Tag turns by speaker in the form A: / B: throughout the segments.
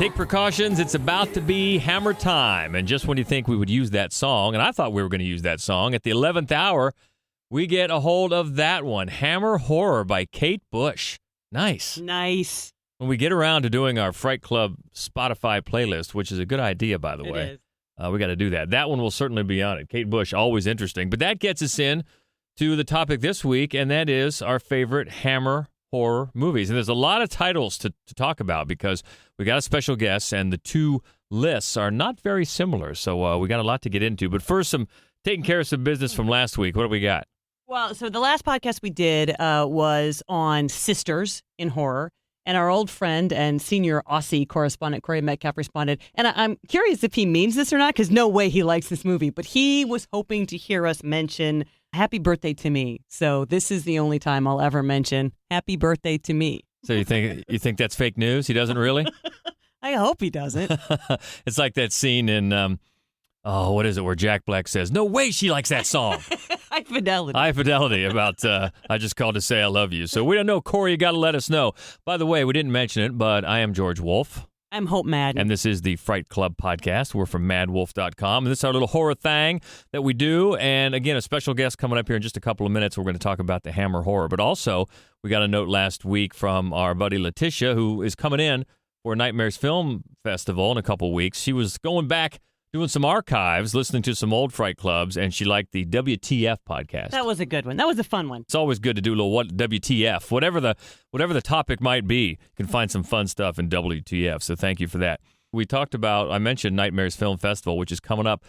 A: Take precautions. It's about to be hammer time. And just when you think we would use that song, and I thought we were going to use that song, at the 11th hour, we get a hold of that one, Hammer Horror by Kate Bush. Nice.
B: Nice.
A: When we get around to doing our Fright Club Spotify playlist, which is a good idea, by the way, we got to do that. That one will certainly be on it. Kate Bush, always interesting. But that gets us in to the topic this week, and that is our favorite Hammer horror movies. And there's a lot of titles to talk about because we got a special guest, and the two lists are not very similar. So we got a lot to get into. But first, taking care of some business from last week. What do we got?
B: Well, so the last podcast we did was on sisters in horror. And our old friend and senior Aussie correspondent, Corey Metcalf, responded. And I'm curious if he means this or not, because no way he likes this movie. But he was hoping to hear us mention Happy Birthday to Me. So this is the only time I'll ever mention Happy Birthday to Me.
A: So you think that's fake news? He doesn't really?
B: I hope he doesn't.
A: It's like that scene in, what is it, where Jack Black says, "No way she likes that song."
B: High Fidelity.
A: High Fidelity about, I just called to say I love you. So we don't know. Corey, you got to let us know. By the way, we didn't mention it, but I am George Wolf.
B: I'm Hope Madden.
A: And this is the Fright Club podcast. We're from madwolf.com. And this is our little horror thing that we do. And again, a special guest coming up here in just a couple of minutes. We're going to talk about the Hammer horror. But also, we got a note last week from our buddy Letitia, who is coming in for Nightmares Film Festival in a couple weeks. She was going back, doing some archives, listening to some old Fright Clubs, and she liked the WTF podcast.
B: That was a good one. That was a fun one.
A: It's always good to do a little WTF. Whatever the topic might be, you can find some fun stuff in WTF, so thank you for that. I mentioned Nightmares Film Festival, which is coming up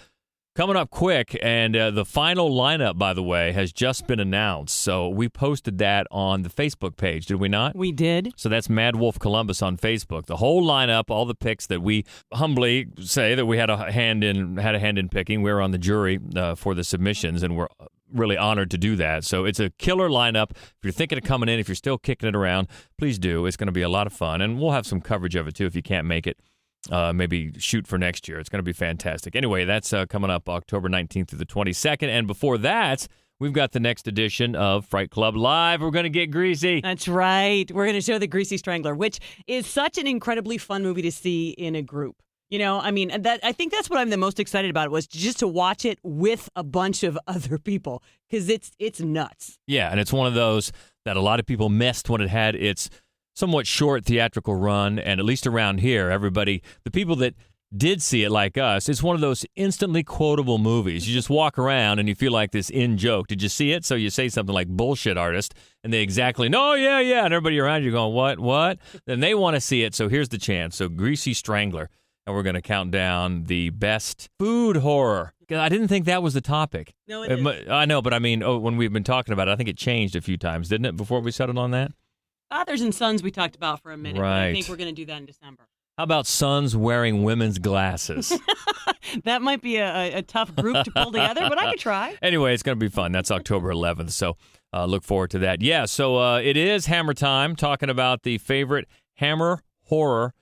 A: quick, and the final lineup, by the way, has just been announced. So we posted that on the Facebook page, did we not?
B: We did.
A: So that's Mad Wolf Columbus on Facebook. The whole lineup, all the picks that we humbly say that we had a hand in picking. We were on the jury for the submissions, and we're really honored to do that. So it's a killer lineup. If you're thinking of coming in, if you're still kicking it around, please do. It's going to be a lot of fun, and we'll have some coverage of it too if you can't make it. Maybe shoot for next year. It's going to be fantastic. Anyway, that's coming up October 19th through the 22nd. And before that, we've got the next edition of Fright Club Live. We're going to get greasy.
B: That's right. We're going to show The Greasy Strangler, which is such an incredibly fun movie to see in a group. You know, I mean, I think that's what I'm the most excited about, was just to watch it with a bunch of other people, because it's nuts.
A: Yeah, and it's one of those that a lot of people missed when it had its somewhat short theatrical run, and at least around here, the people that did see it like us, it's one of those instantly quotable movies. You just walk around and you feel like this in-joke. Did you see it? So you say something like bullshit artist, and they exactly, no, yeah, and everybody around you going, what? Then they want to see it, so here's the chance. So Greasy Strangler, and we're going to count down the best food horror. I didn't think that was the topic.
B: No, it is.
A: I know, but I mean, when we've been talking about it, I think it changed a few times, didn't it, before we settled on that?
B: Fathers and Sons we talked about for a minute.
A: Right.
B: But I think we're going to do that in December.
A: How about sons wearing women's glasses?
B: That might be a tough group to pull together, but I could try.
A: Anyway, it's going to be fun. That's October 11th, so look forward to that. Yeah, so it is Hammer time, talking about the favorite Hammer horror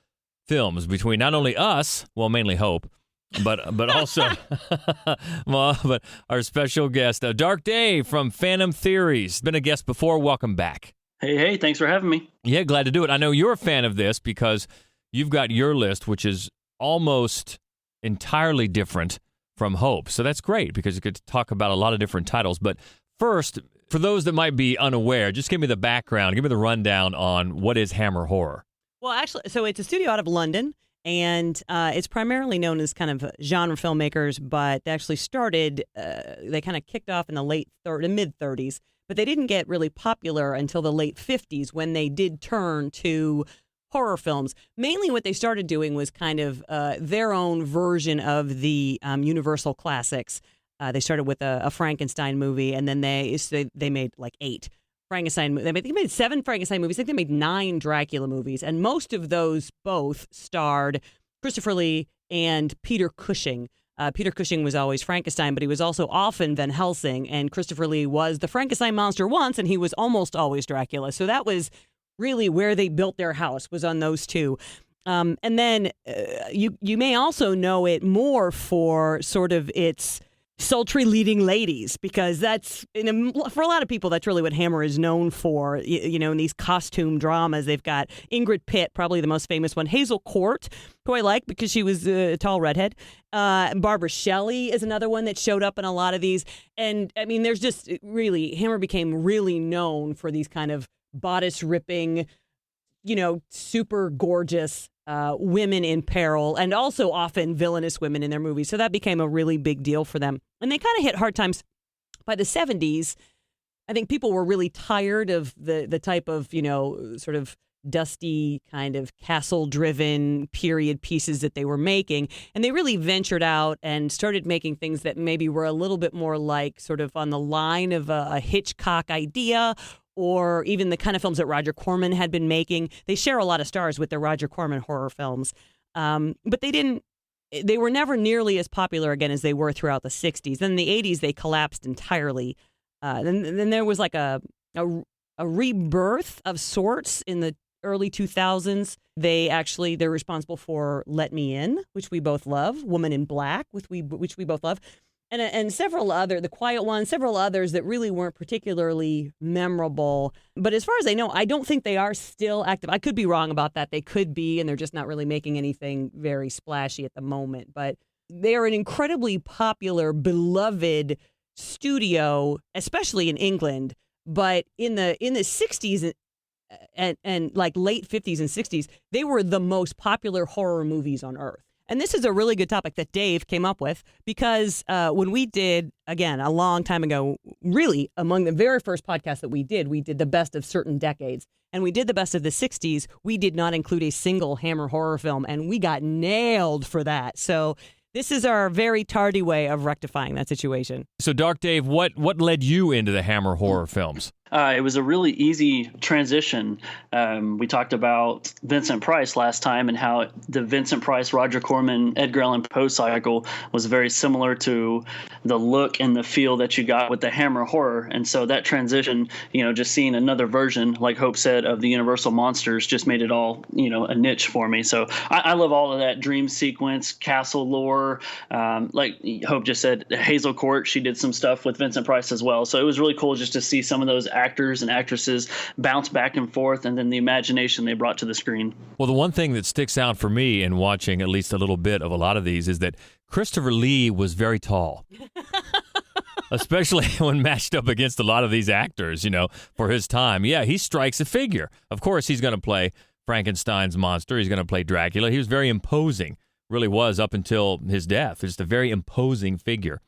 A: films between not only us, well, mainly Hope, but also but our special guest, Dark Dave from Phantom Theories. Been a guest before. Welcome back.
C: Hey, thanks for having me.
A: Yeah, glad to do it. I know you're a fan of this because you've got your list, which is almost entirely different from Hope. So that's great because you get to talk about a lot of different titles. But first, for those that might be unaware, just give me the background, give me the rundown on what is Hammer horror.
B: Well, actually, so it's a studio out of London, and it's primarily known as kind of genre filmmakers, but they actually started, they kind of kicked off in the mid-30s. But they didn't get really popular until the late 50s when they did turn to horror films. Mainly what they started doing was kind of their own version of the Universal classics. They started with a Frankenstein movie, and then they made like 8 Frankenstein movies. They made 7 Frankenstein movies. I think they made 9 Dracula movies. And most of those both starred Christopher Lee and Peter Cushing. Peter Cushing was always Frankenstein, but he was also often Van Helsing, and Christopher Lee was the Frankenstein monster once, and he was almost always Dracula. So that was really where they built their house, was on those two. And then you may also know it more for sort of its sultry leading ladies, because that's for a lot of people that's really what Hammer is known for. In these costume dramas, they've got Ingrid Pitt, probably the most famous one, Hazel Court, who I like because she was a tall redhead. Barbara Shelley is another one that showed up in a lot of these, and I mean, there's just really Hammer became really known for these kind of bodice ripping, super gorgeous women in peril, and also often villainous women in their movies. So that became a really big deal for them. And they kind of hit hard times by the 70s. I think people were really tired of the type of, sort of dusty kind of castle-driven period pieces that they were making. And they really ventured out and started making things that maybe were a little bit more like sort of on the line of a Hitchcock idea, or even the kind of films that Roger Corman had been making. They share a lot of stars with the Roger Corman horror films. But they were never nearly as popular again as they were throughout the 60s. Then in the 80s, they collapsed entirely. Then there was like a rebirth of sorts in the early 2000s. They're responsible for Let Me In, which we both love, Woman in Black, which we both love, and several other, The Quiet One, several others that really weren't particularly memorable. But as far as I know, I don't think they are still active. I could be wrong about that. They could be, and they're just not really making anything very splashy at the moment. But they are an incredibly popular, beloved studio, especially in England. But in the 60s and like late 50s and 60s, they were the most popular horror movies on earth. And this is a really good topic that Dave came up with, because when we did, again, a long time ago, really among the very first podcasts that we did the best of certain decades. And we did the best of the 60s. We did not include a single Hammer horror film, and we got nailed for that. So this is our very tardy way of rectifying that situation.
A: So, Dark Dave, what led you into the Hammer horror films?
C: It was a really easy transition. We talked about Vincent Price last time, and how the Vincent Price, Roger Corman, Edgar Allan Poe cycle was very similar to the look and the feel that you got with the Hammer horror. And so that transition, just seeing another version, like Hope said, of the Universal monsters just made it all, a niche for me. So I love all of that dream sequence, castle lore. Like Hope just said, Hazel Court, she did some stuff with Vincent Price as well. So it was really cool just to see some of those actors and actresses bounce back and forth, and then the imagination they brought to the screen.
A: Well, the one thing that sticks out for me in watching at least a little bit of a lot of these is that Christopher Lee was very tall. Especially when matched up against a lot of these actors, for his time. Yeah, he strikes a figure. Of course, he's going to play Frankenstein's monster. He's going to play Dracula. He was very imposing, really was, up until his death. Just a very imposing figure.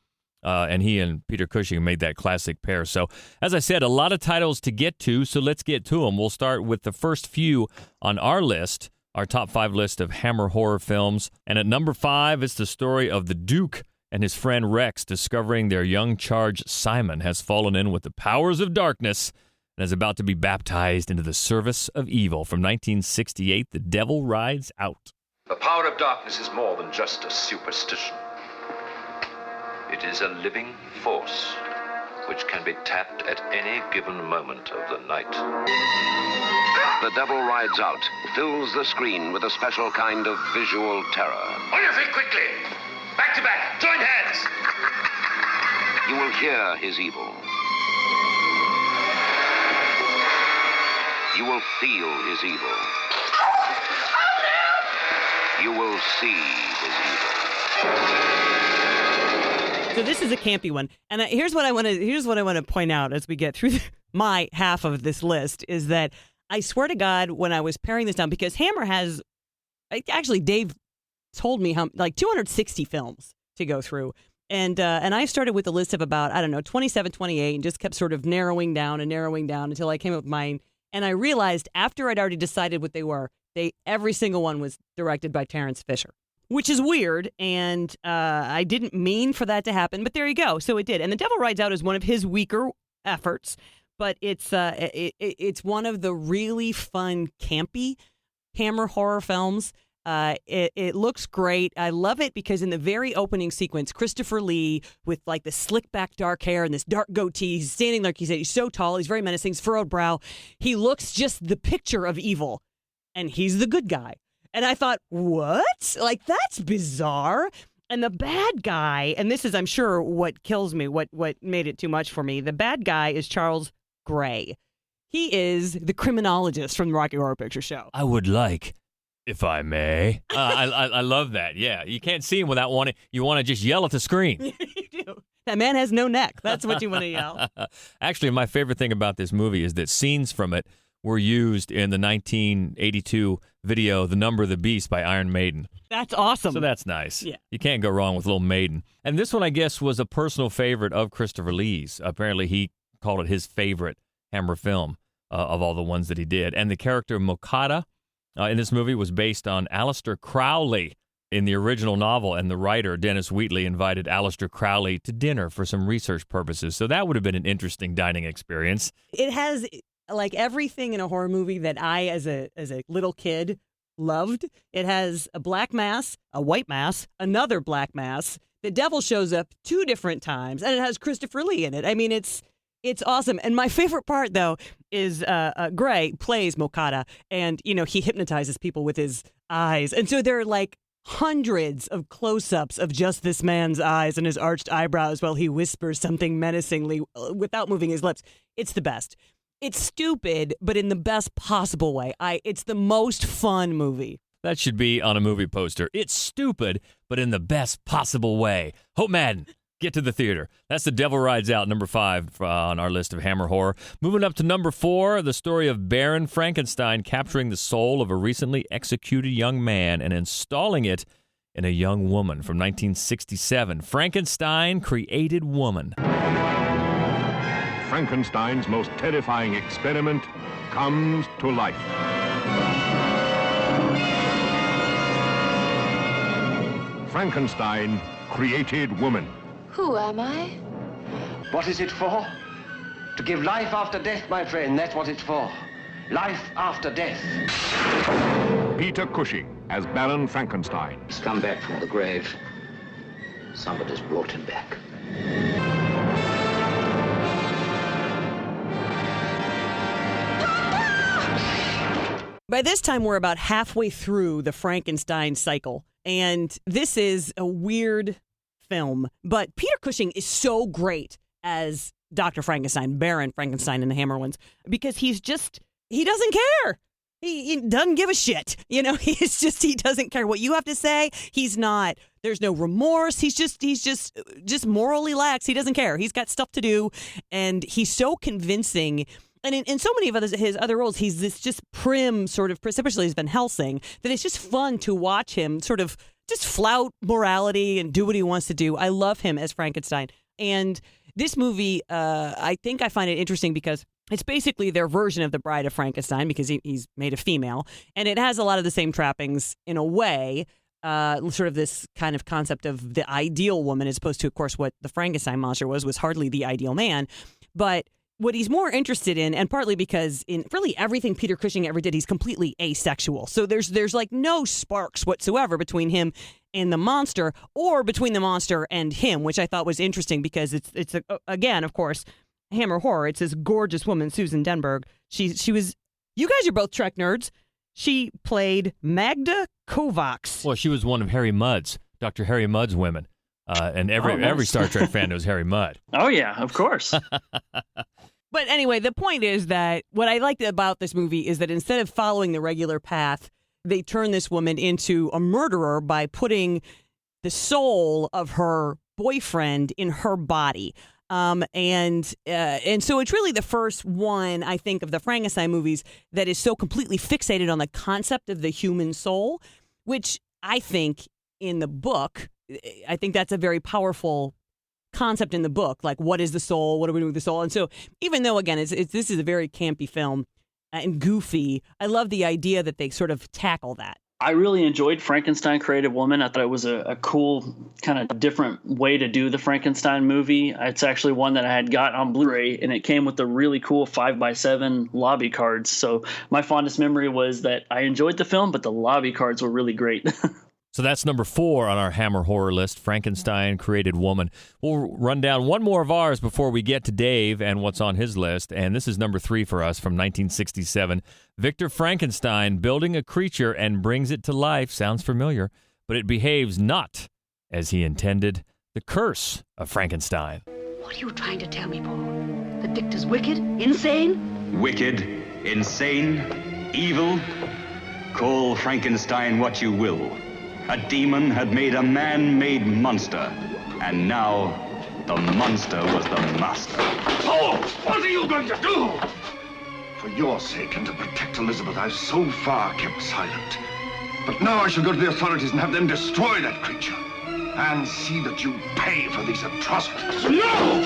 A: And he and Peter Cushing made that classic pair. So, as I said, a lot of titles to get to, so let's get to them. We'll start with the first few on our list, our top 5 list of Hammer horror films. And at number 5, it's the story of the Duke and his friend Rex discovering their young charge Simon has fallen in with the powers of darkness and is about to be baptized into the service of evil. From 1968, The Devil Rides Out.
D: The power of darkness is more than just a superstition. It is a living force which can be tapped at any given moment of the night. The Devil Rides Out fills the screen with a special kind of visual terror.
E: On your feet quickly! Back to back! Join hands!
D: You will hear his evil. You will feel his evil. You will see his evil.
B: So this is a campy one, and here's what I want to point out as we get through my half of this list is that I swear to God, when I was paring this down, because Hammer has, actually Dave told me how like 260 films to go through, and I started with a list of about 27, 28, and just kept sort of narrowing down until I came up with mine, and I realized after I'd already decided what they were, every single one was directed by Terence Fisher. Which is weird, and I didn't mean for that to happen, but there you go. So it did. And The Devil Rides Out is one of his weaker efforts, but it's one of the really fun, campy Hammer horror films. It looks great. I love it because in the very opening sequence, Christopher Lee with like the slick back dark hair and this dark goatee, he's standing like he's so tall, he's very menacing, he's furrowed brow. He looks just the picture of evil, and he's the good guy. And I thought, what? Like, that's bizarre. And the bad guy, and this is, I'm sure, what kills me, what made it too much for me. The bad guy is Charles Gray. He is the criminologist from the Rocky Horror Picture Show.
A: I would like, if I may. I love that. Yeah, you can't see him without wanting. You want to just yell at the screen.
B: You do. That man has no neck. That's what you want to yell.
A: Actually, my favorite thing about this movie is that scenes from it were used in the 1982 video "The Number of the Beast" by Iron Maiden.
B: That's awesome.
A: So that's nice.
B: Yeah.
A: You can't go wrong with Little Maiden. And this one, I guess, was a personal favorite of Christopher Lee's. Apparently, he called it his favorite Hammer film of all the ones that he did. And the character Mokata in this movie was based on Aleister Crowley in the original novel. And the writer, Dennis Wheatley, invited Aleister Crowley to dinner for some research purposes. So that would have been an interesting dining experience.
B: It has, like, everything in a horror movie that I, as a little kid, loved. It has a black mass, a white mass, another black mass. The devil shows up 2 different times, and it has Christopher Lee in it. I mean, it's awesome. And my favorite part, though, is Gray plays Mokata, and, you know, he hypnotizes people with his eyes. And so there are, like, hundreds of close-ups of just this man's eyes and his arched eyebrows while he whispers something menacingly without moving his lips. It's the best. It's stupid, but in the best possible way. It's the most fun movie.
A: That should be on a movie poster. It's stupid, but in the best possible way. Hope Madden, get to the theater. That's The Devil Rides Out, number 5 on our list of Hammer horror. Moving up to number 4, the story of Baron Frankenstein capturing the soul of a recently executed young man and installing it in a young woman from 1967. Frankenstein created woman.
F: Frankenstein's most terrifying experiment comes to life. Frankenstein created woman.
G: Who am I?
H: What is it for? To give life after death, my friend. That's what it's for. Life after death.
F: Peter Cushing as Baron Frankenstein.
H: He's come back from the grave. Somebody's brought him back.
B: By this time, we're about halfway through the Frankenstein cycle, and this is a weird film. But Peter Cushing is so great as Dr. Frankenstein, Baron Frankenstein in the Hammer ones, because he doesn't care. He doesn't give a shit. You know, he doesn't care what you have to say. There's no remorse. He's just morally lax. He doesn't care. He's got stuff to do, and he's so convincing. And in so many of his other roles, he's this just prim sort of, especially he's Van Helsing, that it's just fun to watch him sort of just flout morality and do what he wants to do. I love him as Frankenstein. And this movie, I think I find it interesting because it's basically their version of The Bride of Frankenstein, because he's made a female. And it has a lot of the same trappings in a way, sort of this kind of concept of the ideal woman, as opposed to, of course, what the Frankenstein monster was hardly the ideal man. But what he's more interested in, and partly because in really everything Peter Cushing ever did, he's completely asexual. So there's like no sparks whatsoever between him and the monster, or between the monster and him, which I thought was interesting because it's again, of course, Hammer horror. It's this gorgeous woman, Susan Denberg. She was. You guys are both Trek nerds. She played Magda Kovacs.
A: Well, she was one of Harry Mudd's, Dr. Harry Mudd's women. And every Star Trek fan knows Harry Mudd.
C: Oh, yeah, of course.
B: But anyway, the point is that what I liked about this movie is that instead of following the regular path, they turn this woman into a murderer by putting the soul of her boyfriend in her body. And so it's really the first one, I think, of the Frankenstein movies that is so completely fixated on the concept of the human soul, which I think in the book, I think that's a very powerful concept in the book. Like, what is the soul? What are we doing with the soul? And so even though, again, this is a very campy film and goofy, I love the idea that they sort of tackle that.
C: I really enjoyed Frankenstein Created Woman. I thought it was a cool, kind of different way to do the Frankenstein movie. It's actually one that I had got on Blu-ray, and it came with the really cool 5x7 lobby cards. So my fondest memory was that I enjoyed the film, but the lobby cards were really great.
A: So that's number 4 on our Hammer horror list, Frankenstein Created Woman. We'll run down one more of ours before we get to Dave and what's on his list, and this is number 3 for us from 1967. Victor Frankenstein building a creature and brings it to life. Sounds familiar, but it behaves not as he intended. The Curse of Frankenstein.
G: What are you trying to tell me, Paul? That Victor's wicked? Insane?
I: Wicked, insane, evil. Call Frankenstein what you will. A demon had made a man-made monster. And now, the monster was the master.
E: Paul, what are you going to do?
J: For your sake and to protect Elizabeth, I've so far kept silent. But now I shall go to the authorities and have them destroy that creature. And see that you pay for these atrocities.
E: No!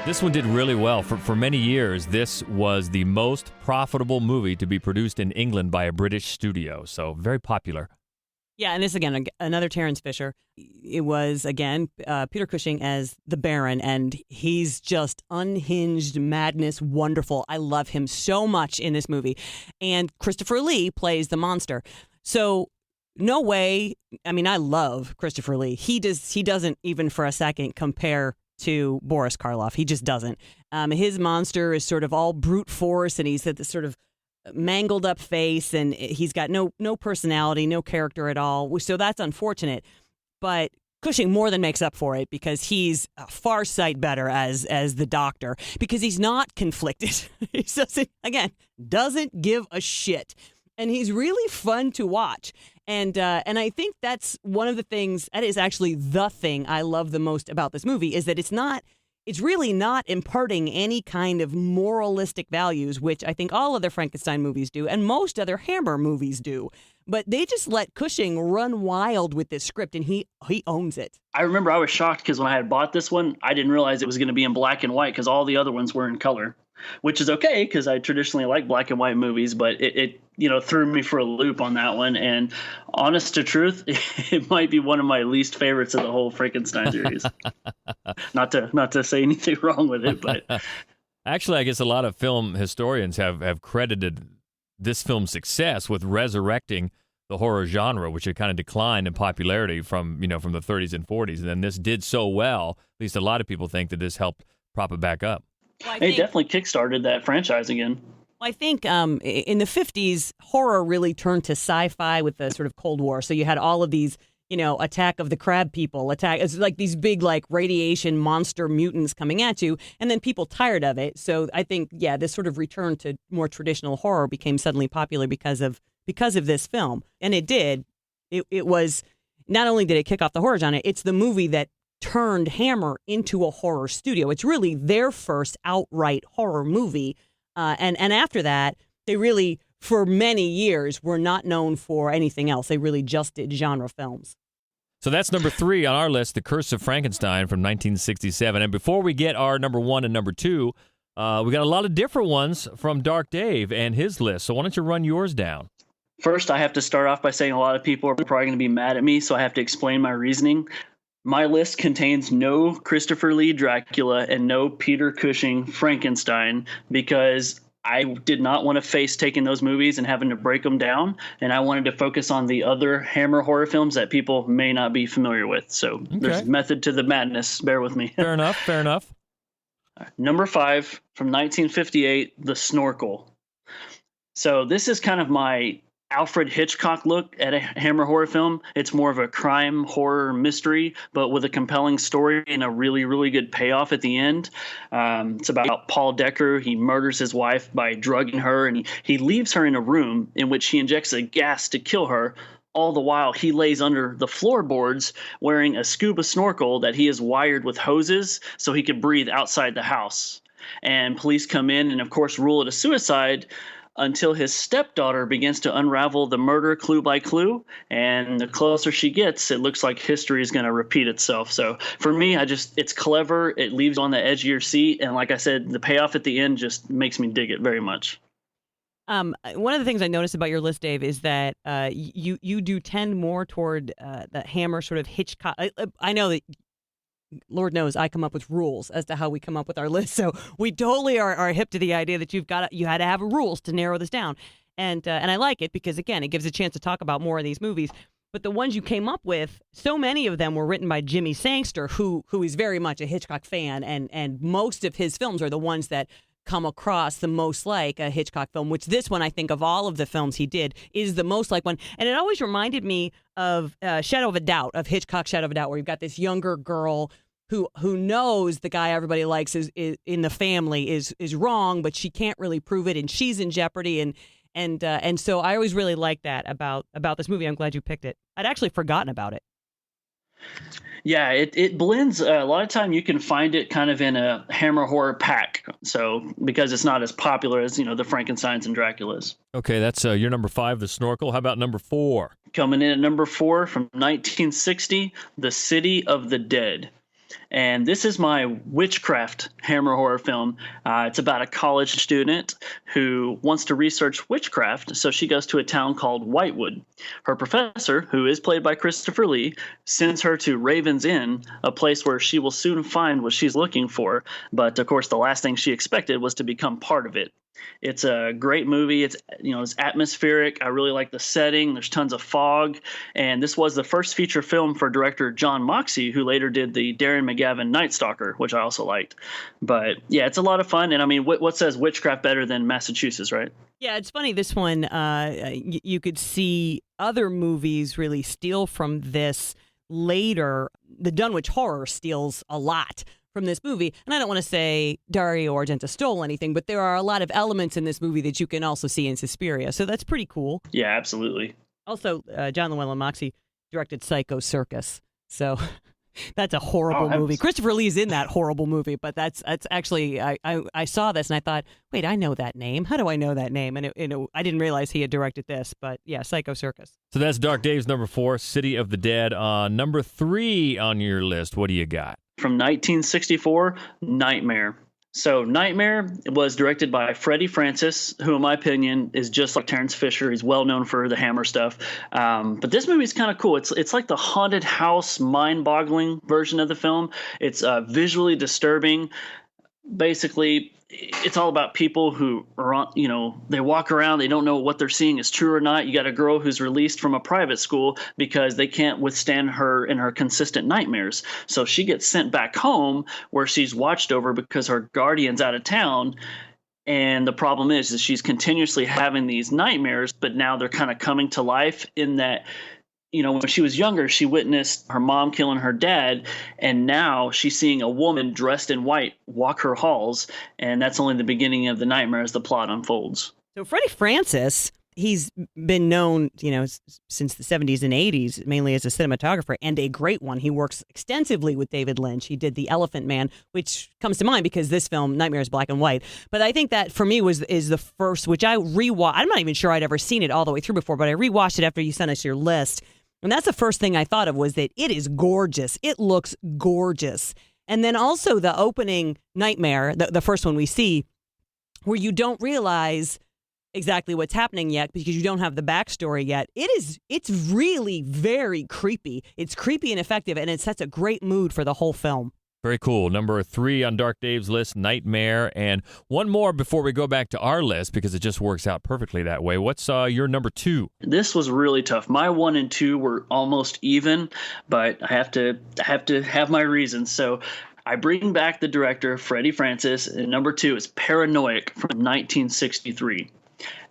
A: This one did really well. For many years, this was the most profitable movie to be produced in England by a British studio. So very popular.
B: Yeah, and this, again, another Terence Fisher. It was, again, Peter Cushing as the Baron, and he's just unhinged madness, wonderful. I love him so much in this movie. And Christopher Lee plays the monster. So no way, I mean, I love Christopher Lee. He doesn't even for a second compare to Boris Karloff. He just doesn't. His monster is sort of all brute force, and he's at this sort of mangled up face, and he's got no personality, no character at all. So that's unfortunate. But Cushing more than makes up for it because he's a far sight better as the Doctor, because he's not conflicted. He doesn't give a shit. And he's really fun to watch. And I think that's one of the things, that is actually the thing I love the most about this movie, is that it's really not imparting any kind of moralistic values, which I think all other Frankenstein movies do, and most other Hammer movies do. But they just let Cushing run wild with this script, and he owns it.
C: I remember I was shocked because when I had bought this one, I didn't realize it was going to be in black and white because all the other ones were in color, which is okay because I traditionally like black and white movies, but it threw me for a loop on that one. And honest to truth, it might be one of my least favorites of the whole Frankenstein series. Not to say anything wrong with it, but
A: actually, I guess a lot of film historians have credited this film's success with resurrecting the horror genre, which had kind of declined in popularity from the 30s and 40s. And then this did so well, at least a lot of people think that this helped prop it back up.
B: Well,
C: it definitely kickstarted that franchise again.
B: I think in the 50s, horror really turned to sci-fi with the sort of Cold War. So you had all of these, Attack of the Crab People, it's like these big, radiation monster mutants coming at you, and then people tired of it. So I think, this sort of return to more traditional horror became suddenly popular because of this film. And it did. It was, not only did it kick off the horror genre, it's the movie that turned Hammer into a horror studio. It's really their first outright horror movie. And after that, they really, for many years, were not known for anything else. They really just did genre films.
A: So that's number 3 on our list, The Curse of Frankenstein from 1967. And before we get our number 1 and number 2, we got a lot of different ones from Dark Dave and his list. So why don't you run yours down?
C: First, I have to start off by saying a lot of people are probably going to be mad at me, so I have to explain my reasoning. My list contains no Christopher Lee Dracula and no Peter Cushing Frankenstein because I did not want to face taking those movies and having to break them down, and I wanted to focus on the other Hammer horror films that people may not be familiar with. So There's method to the madness. Bear with me.
A: Fair enough.
C: Number 5 from 1958, The Snorkel. So this is kind of my Alfred Hitchcock look at a Hammer horror film. It's more of a crime horror mystery, but with a compelling story and a really, really good payoff at the end. It's about Paul Decker. He murders his wife by drugging her, and he leaves her in a room in which he injects a gas to kill her. All the while, he lays under the floorboards wearing a scuba snorkel that he has wired with hoses so he could breathe outside the house. And police come in and, of course, rule it a suicide until his stepdaughter begins to unravel the murder clue by clue. And the closer she gets, it looks like history is going to repeat itself. So for me, it's clever. It leaves you on the edge of your seat. And like I said, the payoff at the end just makes me dig it very much.
B: One of the things I noticed about your list, Dave, is that you do tend more toward the Hammer sort of Hitchcock. I know that, Lord knows, I come up with rules as to how we come up with our list. So we totally are hip to the idea that you had to have rules to narrow this down. And I like it because, again, it gives a chance to talk about more of these movies. But the ones you came up with, so many of them were written by Jimmy Sangster, who is very much a Hitchcock fan. And most of his films are the ones that come across the most like a Hitchcock film, which this one, I think, of all of the films he did, is the most like one. And it always reminded me of Shadow of a Doubt, of Hitchcock's Shadow of a Doubt, where you've got this younger girl who knows the guy everybody likes is in the family is wrong, but she can't really prove it, and she's in jeopardy. And so I always really liked that about this movie. I'm glad you picked it. I'd actually forgotten about it.
C: Yeah, it blends. A lot of time you can find it kind of in a Hammer horror pack. So because it's not as popular as, the Frankensteins and Draculas.
A: Okay, that's your number 5, The Snorkel. How about number 4?
C: Coming in at number 4 from 1960, The City of the Dead. And this is my witchcraft Hammer horror film. It's about a college student who wants to research witchcraft, so she goes to a town called Whitewood. Her professor, who is played by Christopher Lee, sends her to Raven's Inn, a place where she will soon find what she's looking for. But, of course, the last thing she expected was to become part of it. It's a great movie. It's atmospheric. I really like the setting. There's tons of fog. And this was the first feature film for director John Moxey, who later did the Darren McGavin Night Stalker, which I also liked. But yeah, it's a lot of fun. And I mean, what says witchcraft better than Massachusetts, right?
B: Yeah, it's funny. This one, you could see other movies really steal from this later. The Dunwich Horror steals a lot from this movie. And I don't want to say Dario Argento stole anything, but there are a lot of elements in this movie that you can also see in Suspiria. So that's pretty cool.
C: Yeah, absolutely.
B: Also, John Llewellyn Moxey directed Psycho Circus. So that's a horrible movie. Christopher Lee's in that horrible movie, but that's actually, I saw this and I thought, wait, I know that name. How do I know that name? And I didn't realize he had directed this, but yeah, Psycho Circus.
A: So that's Dark Dave's number 4, City of the Dead. Number 3 on your list, what do you got?
C: From 1964, Nightmare. So Nightmare was directed by Freddie Francis, who in my opinion is just like Terence Fisher. He's well known for the Hammer stuff. But this movie is kind of cool. It's like the haunted house, mind-boggling version of the film. It's visually disturbing. Basically, it's all about people who are, they walk around, they don't know what they're seeing is true or not. You got a girl who's released from a private school because they can't withstand her and her consistent nightmares. So she gets sent back home where she's watched over because her guardian's out of town. And the problem is she's continuously having these nightmares, but now they're kind of coming to life in that, when she was younger, she witnessed her mom killing her dad, and now she's seeing a woman dressed in white walk her halls, and that's only the beginning of the nightmare as the plot unfolds.
B: So Freddie Francis, he's been known, since the 70s and 80s, mainly as a cinematographer, and a great one. He works extensively with David Lynch. He did The Elephant Man, which comes to mind because this film, Nightmare, is black and white. But I think that, for me, is the first, which I rewatched. I'm not even sure I'd ever seen it all the way through before, but I rewatched it after you sent us your list. And that's the first thing I thought of, was that it is gorgeous. It looks gorgeous. And then also the opening Nightmare, the first one we see, where you don't realize exactly what's happening yet because you don't have the backstory yet. It's really very creepy. It's creepy and effective, and it sets a great mood for the whole film.
A: Very cool. Number 3 on Dark Dave's list, Nightmare. And one more before we go back to our list, because it just works out perfectly that way. What's your number 2?
C: This was really tough. My 1 and 2 were almost even, but I have to have my reasons. So I bring back the director, Freddie Francis, and number 2 is Paranoid from 1963.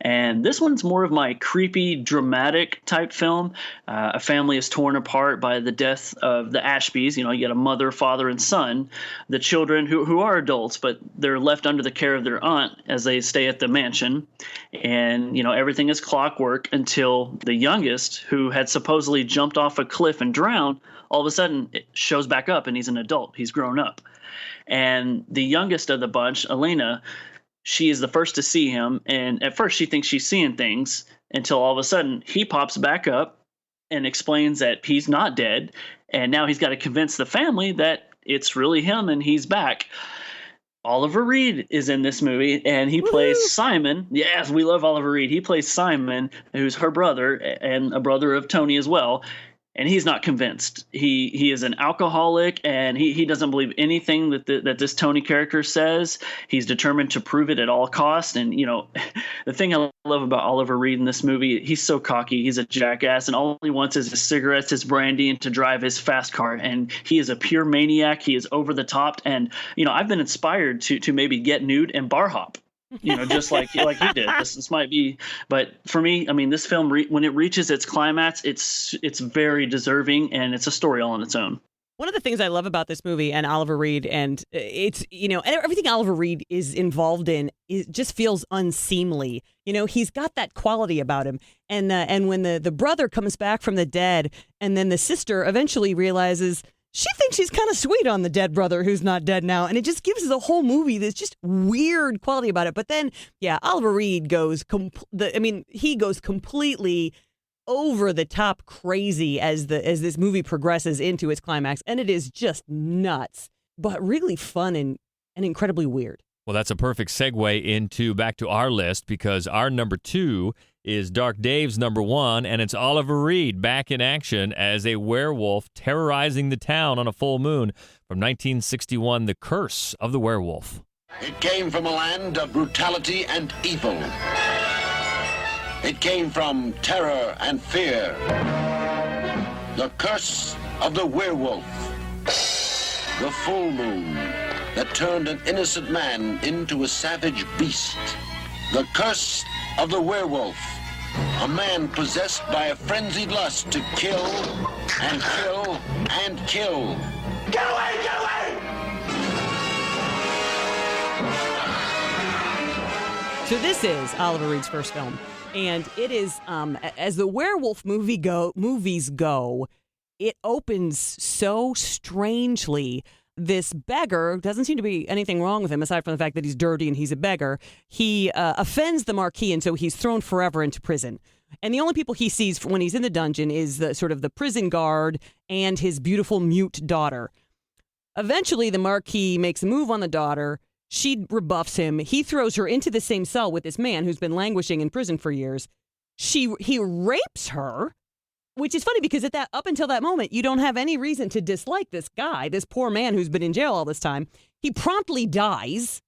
C: And this one's more of my creepy, dramatic type film. A family is torn apart by the death of the Ashbys. You get a mother, father, and son. The children, who are adults, but they're left under the care of their aunt as they stay at the mansion. And, everything is clockwork until the youngest, who had supposedly jumped off a cliff and drowned, all of a sudden it shows back up and he's an adult. He's grown up. And the youngest of the bunch, Elena, she is the first to see him, and at first she thinks she's seeing things until all of a sudden he pops back up and explains that he's not dead, and now he's got to convince the family that it's really him and he's back. Oliver Reed is in this movie, and he plays Simon. Yes, we love Oliver Reed. He plays Simon, who's her brother and a brother of Tony as well. and he's not convinced. He is an alcoholic, and he doesn't believe anything that this Tony character says. He's determined to prove it at all costs. And the thing I love about Oliver Reed in this movie, he's so cocky. He's a jackass, and all he wants is his cigarettes, his brandy, and to drive his fast car. And he is a pure maniac. He is over the top. And I've been inspired to maybe get nude and bar hop. Just like he did. This might be, but for me, I mean, this film when it reaches its climax, it's very deserving, and it's a story all on its own.
B: One of the things I love about this movie and Oliver Reed, and it's everything Oliver Reed is involved in, it just feels unseemly. He's got that quality about him, and when the brother comes back from the dead, and then the sister eventually realizes she thinks she's kind of sweet on the dead brother who's not dead now. And it just gives the whole movie this just weird quality about it. But then, Oliver Reed goes he goes completely over the top crazy as this movie progresses into its climax. And it is just nuts, but really fun and incredibly weird.
A: Well, that's a perfect segue back to our list, because our number 2 is Dark Dave's number 1, and it's Oliver Reed back in action as a werewolf terrorizing the town on a full moon from 1961, The Curse of the Werewolf.
K: It came from a land of brutality and evil. It came from terror and fear. The Curse of the Werewolf. The full moon that turned an innocent man into a savage beast. The Curse of the Werewolf. A man possessed by a frenzied lust to kill and kill and kill. Get away! Get away!
B: So this is Oliver Reed's first film, and it is, as the werewolf movies go, it opens so strangely. This beggar, doesn't seem to be anything wrong with him aside from the fact that he's dirty and he's a beggar. He offends the Marquis, and so he's thrown forever into prison. And the only people he sees when he's in the dungeon is the prison guard and his beautiful mute daughter. Eventually, the Marquis makes a move on the daughter. She rebuffs him. He throws her into the same cell with this man who's been languishing in prison for years. He rapes her. Which is funny because up until that moment, you don't have any reason to dislike this guy, this poor man who's been in jail all this time. He promptly dies.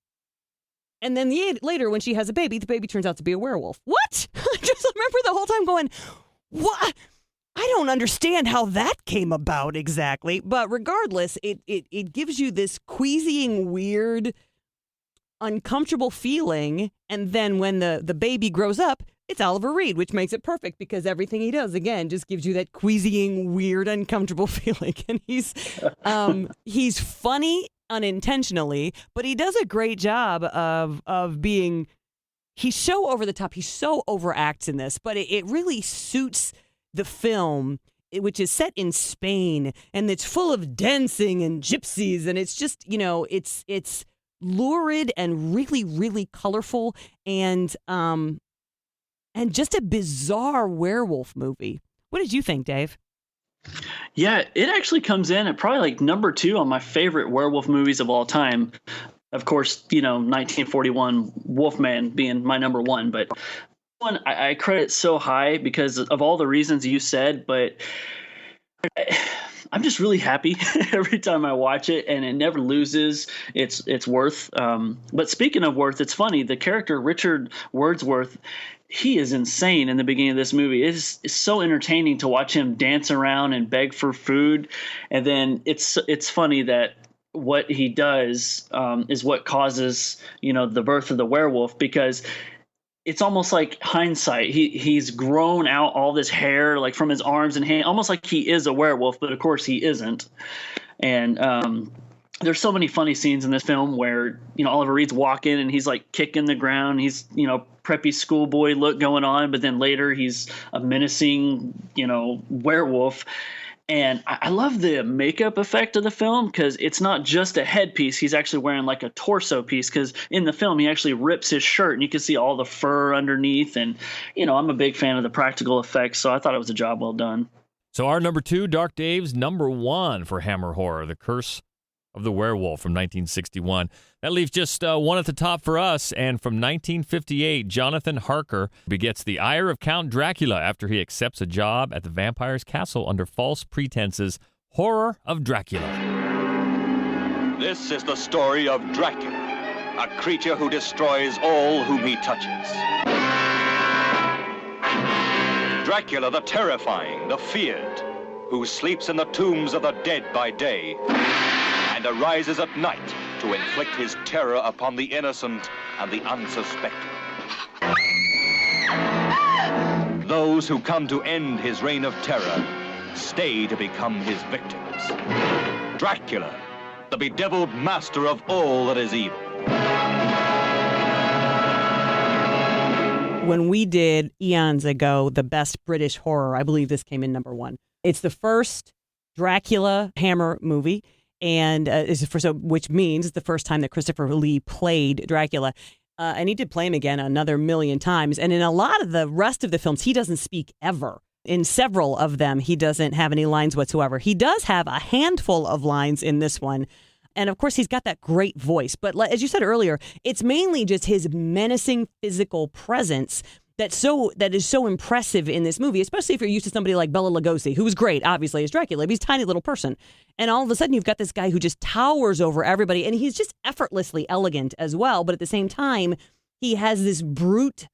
B: And then later, when she has a baby, the baby turns out to be a werewolf. What? I just remember the whole time going, what? I don't understand how that came about exactly. But regardless, it gives you this queasying, weird, uncomfortable feeling. And then when the baby grows up, it's Oliver Reed, which makes it perfect because everything he does, again, just gives you that queasying, weird, uncomfortable feeling. And he's funny unintentionally, but he does a great job of being, he's so over the top. He so overacts in this, but it really suits the film, which is set in Spain, and it's full of dancing and gypsies. And it's just, it's lurid and really, really colorful and just a bizarre werewolf movie. What did you think, Dave?
C: Yeah, it actually comes in at probably like number 2 on my favorite werewolf movies of all time. Of course, 1941 Wolfman being my number 1, but one I credit so high because of all the reasons you said, but I'm just really happy every time I watch it, and it never loses its worth. But speaking of worth, it's funny. The character Richard Wordsworth, he is insane in the beginning of this movie. It's so entertaining to watch him dance around and beg for food. And then it's funny that what he does is what causes, the birth of the werewolf, because it's almost like hindsight. He's grown out all this hair, like from his arms and hands, almost like he is a werewolf, but of course he isn't. And there's so many funny scenes in this film where, Oliver Reed's walking and he's like kicking the ground. He's, preppy schoolboy look going on, but then later he's a menacing, werewolf. And I love the makeup effect of the film because it's not just a headpiece. He's actually wearing like a torso piece because in the film he actually rips his shirt and you can see all the fur underneath. And, I'm a big fan of the practical effects, so I thought it was a job well done.
A: So our number 2, Dark Dave's number 1 for Hammer Horror, The Curse of the Werewolf from 1961. That leaves just one at the top for us. And from 1958, Jonathan Harker begets The Ire of Count Dracula after he accepts a job at the vampire's castle under false pretenses. Horror of Dracula.
L: This is the story of Dracula, a creature who destroys all whom he touches. Dracula the terrifying, the feared, who sleeps in the tombs of the dead by day and arises at night to inflict his terror upon the innocent and the unsuspecting. Those who come to end his reign of terror stay to become his victims. Dracula, the bedeviled master of all that is evil.
B: When we did eons ago the best British horror, I believe this came in number 1. It's the first Dracula Hammer movie, and which means it's the first time that Christopher Lee played Dracula. And he did play him again another million times. And in a lot of the rest of the films, he doesn't speak ever. In several of them, he doesn't have any lines whatsoever. He does have a handful of lines in this one. And of course, he's got that great voice. But as you said earlier, it's mainly just his menacing physical presence that is so impressive in this movie, especially if you're used to somebody like Bela Lugosi, who was great, obviously, as Dracula. But he's a tiny little person. And all of a sudden, you've got this guy who just towers over everybody. And he's just effortlessly elegant as well. But at the same time, he has this brute,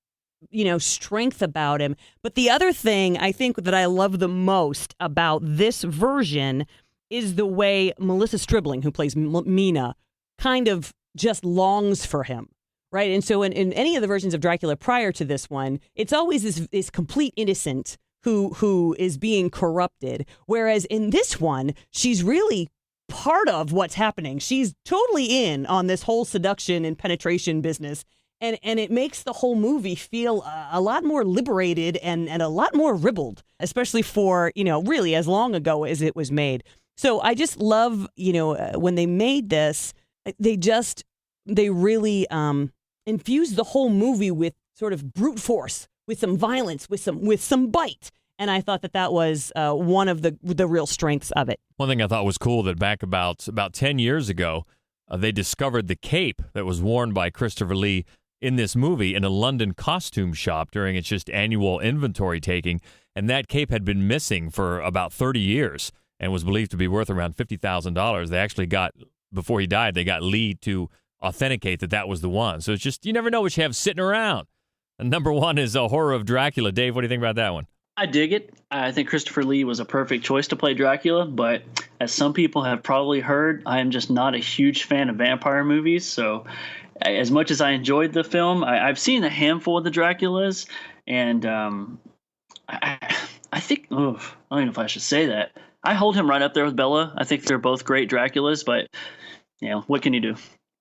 B: strength about him. But the other thing I think that I love the most about this version is the way Melissa Stribling, who plays Mina, kind of just longs for him, right? And so in any of the versions of Dracula prior to this one, it's always this complete innocent who is being corrupted. Whereas in this one, she's really part of what's happening. She's totally in on this whole seduction and penetration business. And it makes the whole movie feel a lot more liberated and a lot more ribald, especially for, really as long ago as it was made. So I just love, when they made this, they really infused the whole movie with sort of brute force, with some violence, with some bite. And I thought that was one of the real strengths of it.
A: One thing I thought was cool that back about 10 years ago, they discovered the cape that was worn by Christopher Lee in this movie in a London costume shop during its just annual inventory taking. And that cape had been missing for about 30 years. And was believed to be worth around $50,000. They actually before he died, they got Lee to authenticate that was the one. So it's just, you never know what you have sitting around. And number 1 is a Horror of Dracula. Dave, what do you think about that one?
C: I dig it. I think Christopher Lee was a perfect choice to play Dracula, but as some people have probably heard, I am just not a huge fan of vampire movies. So as much as I enjoyed the film, I've seen a handful of the Draculas, and I think, I don't even know if I should say that. I hold him right up there with Bela. I think they're both great Draculas, but what can you do?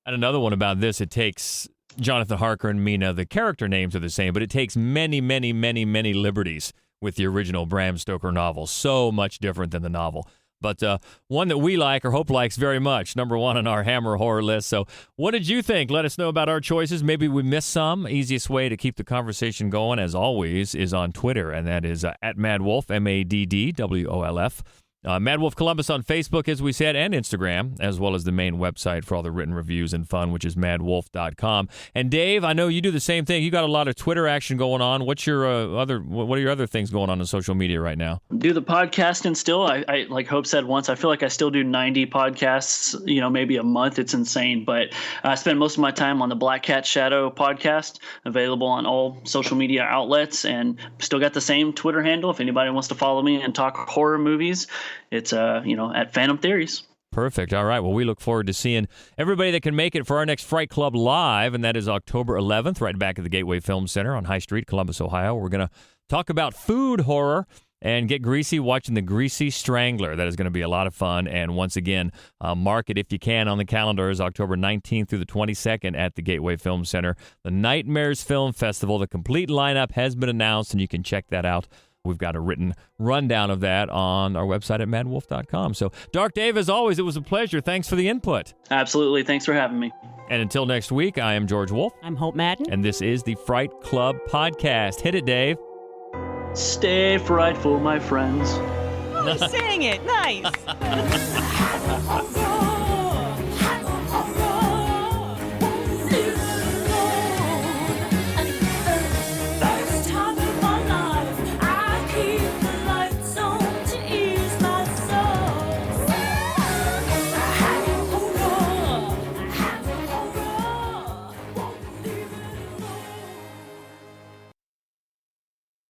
A: And another one about this, it takes Jonathan Harker and Mina, the character names are the same, but it takes many, many, many, many liberties with the original Bram Stoker novel. So much different than the novel. But one that we like or Hope likes very much, number 1 on our Hammer horror list. So what did you think? Let us know about our choices. Maybe we missed some. Easiest way to keep the conversation going, as always, is on Twitter, and that is at MaddWolf, MaddWolf. Mad Wolf Columbus on Facebook, as we said, and Instagram, as well as the main website for all the written reviews and fun, which is maddwolf.com. And Dave, I know you do the same thing. You got a lot of Twitter action going on. What are your other things going on social media right now?
C: Do the podcasting still. I like Hope said once, I feel like I still do 90 podcasts, maybe a month. It's insane. But I spend most of my time on the Black Cat Shadow podcast, available on all social media outlets, and still got the same Twitter handle if anybody wants to follow me and talk horror movies. It's at Phantom Theories.
A: Perfect. All right. Well, we look forward to seeing everybody that can make it for our next Fright Club Live, and that is October 11th, right back at the Gateway Film Center on High Street, Columbus, Ohio. We're going to talk about food horror and get greasy watching The Greasy Strangler. That is going to be a lot of fun. And once again, mark it if you can on the calendars, October 19th through the 22nd at the Gateway Film Center. The Nightmares Film Festival. The complete lineup has been announced, and you can check that out. We've got a written rundown of that on our website at maddwolf.com. So, Dark Dave, as always, it was a pleasure. Thanks for the input.
C: Absolutely. Thanks for having me.
A: And until next week, I am George Wolf.
B: I'm Hope Madden.
A: And this is the Fright Club Podcast. Hit it, Dave.
C: Stay frightful, my friends.
B: Oh, he sang it. Nice.